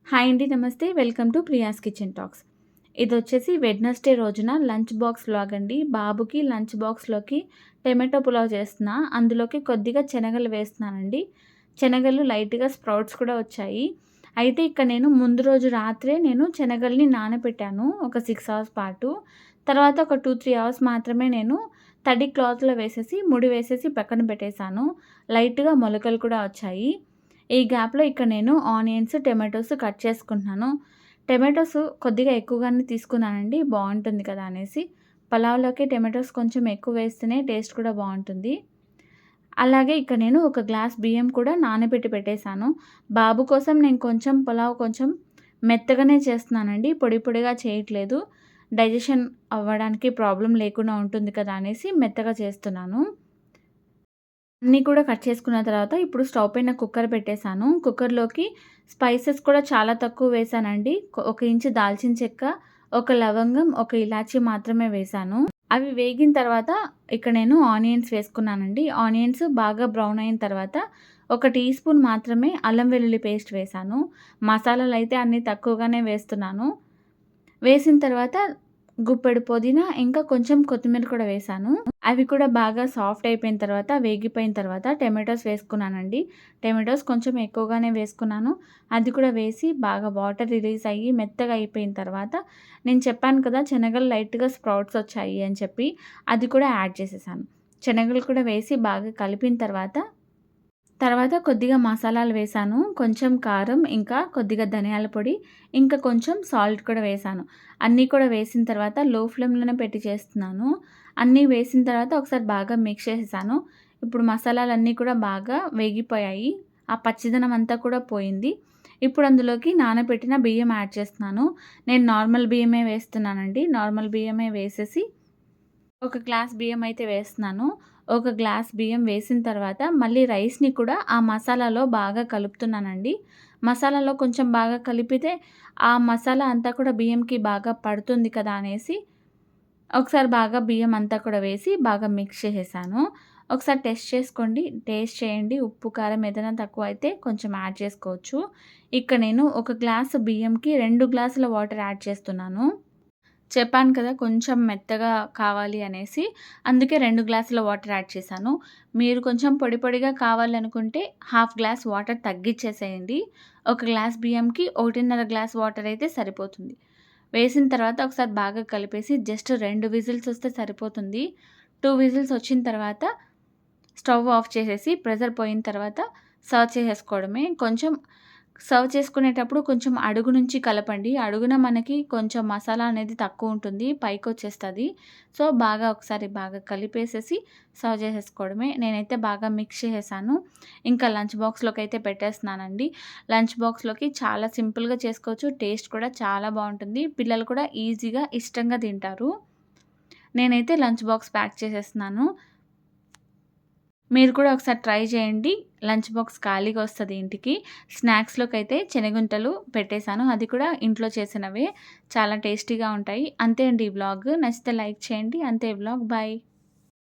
Hi అండి. నమస్తే. Welcome to Priya's kitchen talks. ఇదొచ్చేసి వెడ్నెస్‌డే రోజున లంచ్ బాక్స్ వ్లాగ్ అండి. బాబుకి లంచ్ బాక్స్‌లోకి టొమాటో పులావ్ చేస్తున్నా. అందులోకి కొద్దిగా శనగలు వేస్తున్నానండి. శనగలు లైట్‌గా స్ప్రౌట్స్ కూడా వచ్చాయి. అయితే ఇక్కడ నేను ముందు రోజు రాత్రే శనగల్ని నానబెట్టాను ఒక 6 అవర్స్ పాటు. తర్వాత ఒక 2, 3 అవర్స్ మాత్రమే నేను తడి క్లాత్‌లో వేసేసి, ముడి వేసేసి పక్కన పెట్టేశాను. లైట్‌గా మొలకలు కూడా వచ్చాయి. ఈ గ్యాప్‌లో ఇక్కడ నేను ఆనియన్స్, టొమాటోస్ కట్ చేసుకుంటున్నాను. టొమాటోస్ కొద్దిగా ఎక్కువగానే తీసుకున్నానండి. బావుంటుంది కదా అనేసి. పలావ్‌లోకి టొమాటోస్ కొంచెం ఎక్కువ వేస్తేనే టేస్ట్ కూడా బావుంటుంది. అలాగే ఇక్కడ నేను ఒక గ్లాస్ బియ్యం కూడా నానబెట్టి పెట్టేశాను. బాబు కోసం నేను పులావ్ కొంచెం మెత్తగానే చేస్తున్నానండి. పొడి పొడిగా చేయట్లేదు. డైజెషన్ అవ్వడానికి ప్రాబ్లమ్ లేకుండా ఉంటుంది కదా అనేసి మెత్తగా చేస్తున్నాను. అన్నీ కూడా కట్ చేసుకున్న తర్వాత ఇప్పుడు స్టవ్ పైన కుక్కర్ పెట్టేశాను. కుక్కర్‌లోకి స్పైసెస్ కూడా చాలా తక్కువ వేశానండి. ఒక ఇంచు దాల్చిన చెక్క, ఒక లవంగం, ఒక ఇలాచీ మాత్రమే వేశాను. అవి వేగిన తర్వాత ఇక్కడ నేను ఆనియన్స్ వేసుకున్నానండి. ఆనియన్స్ బాగా బ్రౌన్ అయిన తర్వాత ఒక టీ స్పూన్ మాత్రమే అల్లం వెల్లుల్లి పేస్ట్ వేశాను. మసాలాలైతే అన్నీ తక్కువగానే వేస్తున్నాను. వేసిన తర్వాత గుప్పెడు పుదీనా ఇంకా కొంచెం కొత్తిమీర కూడా వేశాను. అవి కూడా బాగా సాఫ్ట్ అయిపోయిన తర్వాత, వేగిపోయిన తర్వాత టొమాటోస్ వేసుకున్నానండి. టొమాటోస్ కొంచెం ఎక్కువగానే వేసుకున్నాను. అది కూడా వేసి బాగా వాటర్ రిలీజ్ అయ్యి మెత్తగా అయిపోయిన తర్వాత నేను చెప్పాను కదా శనగలు లైట్‌గా స్ప్రౌట్స్ వచ్చాయి అని చెప్పి, అది కూడా యాడ్ చేసేసాను. శనగలు కూడా వేసి బాగా కలిపిన తర్వాత కొద్దిగా మసాలాలు వేశాను. కొంచెం కారం, ఇంకా కొద్దిగా ధనియాల పొడి, ఇంకా కొంచెం సాల్ట్ కూడా వేశాను. అన్నీ కూడా వేసిన తర్వాత లో ఫ్లేమ్‌లోనే పెట్టి చేస్తున్నాను. అన్నీ వేసిన తర్వాత ఒకసారి బాగా మిక్స్ చేసేసాను. ఇప్పుడు మసాలాలన్నీ కూడా బాగా వేగిపోయాయి. ఆ పచ్చిదనం అంతా కూడా పోయింది. ఇప్పుడు అందులోకి నానబెట్టిన బియ్యం యాడ్ చేస్తున్నాను. నేను నార్మల్ బియ్యమే వేస్తున్నానండి. నార్మల్ బియ్యమే వేసేసి ఒక గ్లాస్ బియ్యం అయితే వేస్తున్నాను. ఒక గ్లాస్ బియ్యం వేసిన తర్వాత మళ్ళీ రైస్‌ని కూడా ఆ మసాలాలో బాగా కలుపుతున్నానండి. మసాలాలో కొంచెం బాగా కలిపితే ఆ మసాలా అంతా కూడా బియ్యంకి బాగా పడుతుంది కదా అనేసి ఒకసారి బాగా బియ్యం అంతా కూడా వేసి బాగా మిక్స్ చేసేసాను. ఒకసారి టెస్ట్ చేసుకోండి. టేస్ట్ చేయండి. ఉప్పు, కారం ఏదైనా తక్కువైతే కొంచెం యాడ్ చేసుకోవచ్చు. ఇక్కడ నేను ఒక గ్లాసు బియ్యంకి 2 గ్లాసుల వాటర్ యాడ్ చేస్తున్నాను. చెప్పాను కదా కొంచెం మెత్తగా కావాలి అనేసి. అందుకే 2 గ్లాసుల వాటర్ యాడ్ చేశాను. మీరు కొంచెం పొడి పొడిగా కావాలనుకుంటే హాఫ్ గ్లాస్ వాటర్ తగ్గిచ్చేసేయండి. ఒక గ్లాస్ బియ్యంకి 1.5 గ్లాస్ వాటర్ అయితే సరిపోతుంది. వేసిన తర్వాత ఒకసారి బాగా కలిపేసి జస్ట్ 2 విజిల్స్ వస్తే సరిపోతుంది. 2 విజిల్స్ వచ్చిన తర్వాత స్టవ్ ఆఫ్ చేసేసి ప్రెషర్ పోయిన తర్వాత సర్వ్ చేసేసుకోవడమే. సర్వ్ చేసుకునేటప్పుడు కొంచెం అడుగు నుంచి కలపండి. అడుగున మనకి కొంచెం మసాలా అనేది తక్కువుంటుంది. పైకొచ్చేస్తది. సో, ఒకసారి బాగా కలిపేసేసి సర్వ్ చేసేసుకోవడమే. నేనైతే బాగా మిక్స్ చేసేసాను. ఇంకా లంచ్ బాక్స్‌లోకైతే పెట్టేస్తున్నానండి. లంచ్ బాక్స్‌లోకి చాలా సింపుల్‌గా చేసుకోవచ్చు. టేస్ట్ కూడా చాలా బావుంటుంది. పిల్లలు కూడా ఈజీగా, ఇష్టంగా తింటారు. నేనైతే లంచ్ బాక్స్ ప్యాక్ చేసేస్తున్నాను. మీరు కూడా ఒకసారి ట్రై చేయండి. లంచ్ బాక్స్ ఖాళీగా వస్తది ఇంటికి. స్నాక్స్‌లోకైతే శనగుంటలు పెట్టేశాను. అది కూడా ఇంట్లో చేసినవే. చాలా టేస్టీగా ఉంటాయి. అంతే అండి ఈ వ్లాగ్. నచ్చితే లైక్ చేయండి. అంతే వ్లాగ్. బాయ్.